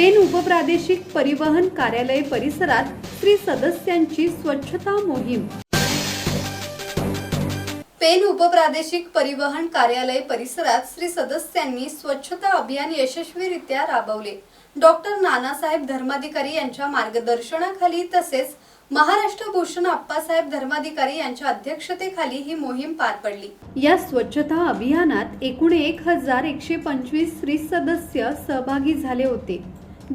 Pen उपप्रादेशिक परिवहन कार्यालय परिसरात स्त्री सदस्यांची स्वच्छता मोहीम। पेन उपप्रादेशिक परिवहन कार्यालय परिसरात स्त्री सदस्यांनी स्वच्छता अभियान यशस्वीरित्या राबवले। डॉक्टर नानासाहेब धर्माधिकारी यांच्या मार्गदर्शनाखाली तसेच महाराष्ट्र भूषण आप्पासाहेब धर्माधिकारी यांच्या अध्यक्षतेखाली ही मोहीम पार पडली। या स्वच्छता अभियानात एकूण 1125 स्त्री सदस्य सहभागी झाले होते।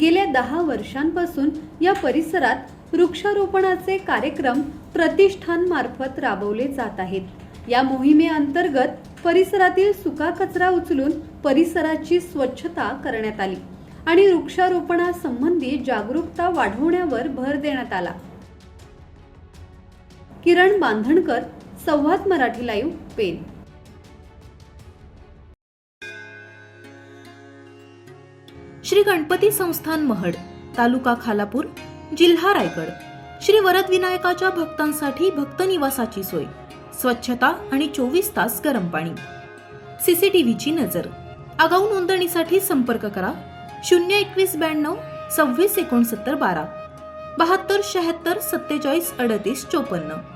गेल्या 10 वर्षांपासून या परिसरात वृक्षारोपणाचे कार्यक्रम प्रतिष्ठान मार्फत राबवले जात आहेत। या मोहिमेअंतर्गत परिसरातील सुका कचरा उचलून परिसराची स्वच्छता करण्यात आली आणि वृक्षारोपणासंबंधी जागरूकता वाढवण्यावर भर देण्यात आला। किरण बांधणकर, संवाद मराठी लाईव्ह, पेन। श्री गणपती संस्थान महड, तालुका खालापूर, जिल्हा रायगड। श्री वरद विनायकाच्या भक्तांसाठी भक्त निवासाची सोय, स्वच्छता आणि 24 तास गरम पाणी, सीसीटीव्हीची नजर। आगाऊ नोंदणीसाठी संपर्क करा 02192 26 69 12 72 76 47 38 54।